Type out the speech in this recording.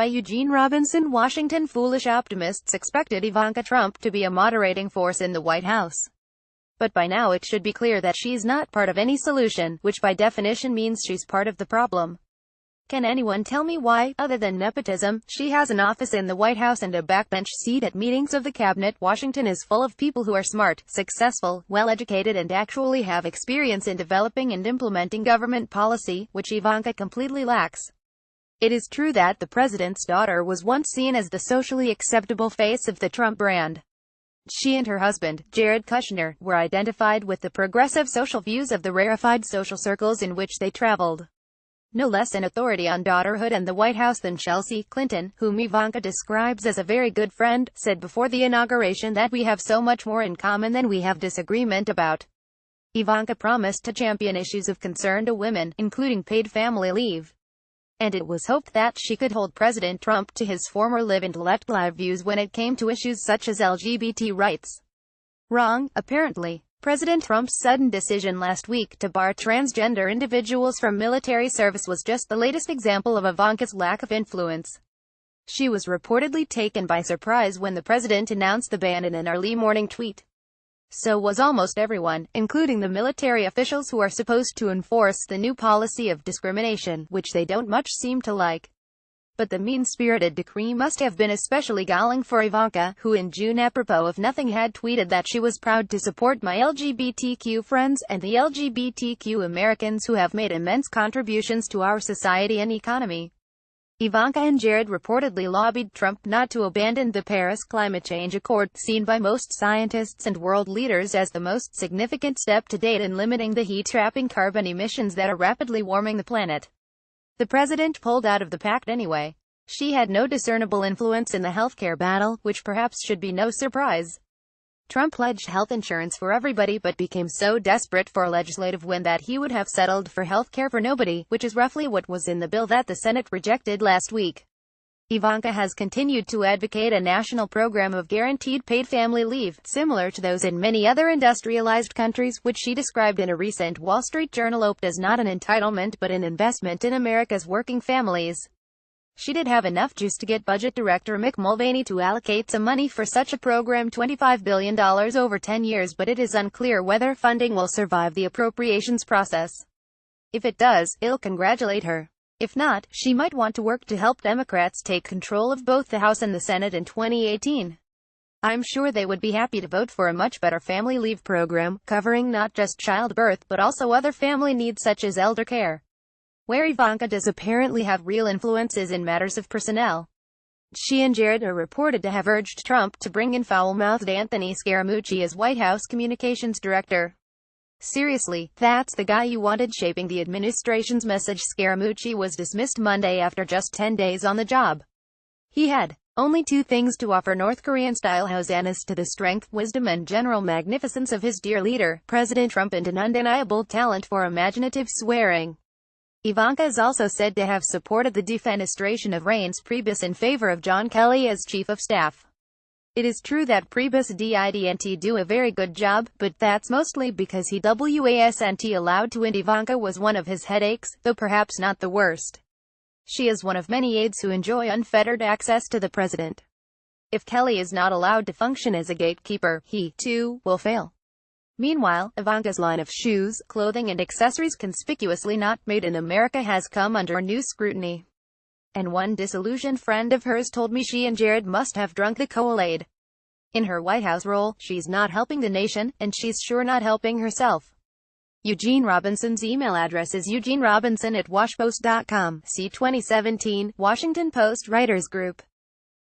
by Eugene Robinson. Washington. Foolish optimists expected Ivanka Trump to be a moderating force in the White House. But by now it should be clear that she's not part of any solution, which by definition means she's part of the problem. Can anyone tell me why, other than nepotism, she has an office in the White House and a backbench seat at meetings of the cabinet? Washington is full of people who are smart, successful, well-educated and actually have experience in developing and implementing government policy, which Ivanka completely lacks. It is true that the president's daughter was once seen as the socially acceptable face of the Trump brand. She and her husband, Jared Kushner, were identified with the progressive social views of the rarefied social circles in which they traveled. No less an authority on daughterhood and the White House than Chelsea Clinton, whom Ivanka describes as a very good friend, said before the inauguration that we have so much more in common than we have disagreement about. Ivanka promised to champion issues of concern to women, including paid family leave. And it was hoped that she could hold President Trump to his former live and let live views when it came to issues such as LGBT rights. Wrong, apparently. President Trump's sudden decision last week to bar transgender individuals from military service was just the latest example of Ivanka's lack of influence. She was reportedly taken by surprise when the president announced the ban in an early morning tweet. So was almost everyone, including the military officials who are supposed to enforce the new policy of discrimination, which they don't much seem to like. But the mean-spirited decree must have been especially galling for Ivanka, who in June apropos of nothing had tweeted that she was proud to support my LGBTQ friends, and the LGBTQ Americans who have made immense contributions to our society and economy. Ivanka and Jared reportedly lobbied Trump not to abandon the Paris Climate Change Accord, seen by most scientists and world leaders as the most significant step to date in limiting the heat-trapping carbon emissions that are rapidly warming the planet. The president pulled out of the pact anyway. She had no discernible influence in the healthcare battle, which perhaps should be no surprise. Trump pledged health insurance for everybody but became so desperate for a legislative win that he would have settled for health care for nobody, which is roughly what was in the bill that the Senate rejected last week. Ivanka has continued to advocate a national program of guaranteed paid family leave, similar to those in many other industrialized countries, which she described in a recent Wall Street Journal op as not an entitlement but an investment in America's working families. She did have enough juice to get Budget Director Mick Mulvaney to allocate some money for such a program, $25 billion over 10 years, but it is unclear whether funding will survive the appropriations process. If it does, I'll congratulate her. If not, she might want to work to help Democrats take control of both the House and the Senate in 2018. I'm sure they would be happy to vote for a much better family leave program, covering not just childbirth but also other family needs such as elder care. Where Ivanka does apparently have real influences in matters of personnel. She and Jared are reported to have urged Trump to bring in foul-mouthed Anthony Scaramucci as White House Communications Director. Seriously, that's the guy you wanted shaping the administration's message. Scaramucci was dismissed Monday after just 10 days on the job. He had only two things to offer: North Korean-style hosannas to the strength, wisdom and general magnificence of his dear leader, President Trump, and an undeniable talent for imaginative swearing. Ivanka is also said to have supported the defenestration of Reince Priebus in favor of John Kelly as Chief of Staff. It is true that Priebus didn't do a very good job, but that's mostly because he wasn't allowed to, and Ivanka was one of his headaches, though perhaps not the worst. She is one of many aides who enjoy unfettered access to the president. If Kelly is not allowed to function as a gatekeeper, he, too, will fail. Meanwhile, Ivanka's line of shoes, clothing and accessories conspicuously not made in America has come under new scrutiny. And one disillusioned friend of hers told me she and Jared must have drunk the Kool-Aid. In her White House role, she's not helping the nation, and she's sure not helping herself. Eugene Robinson's email address is eugenerobinson@washpost.com. See 2017 Washington Post Writers Group.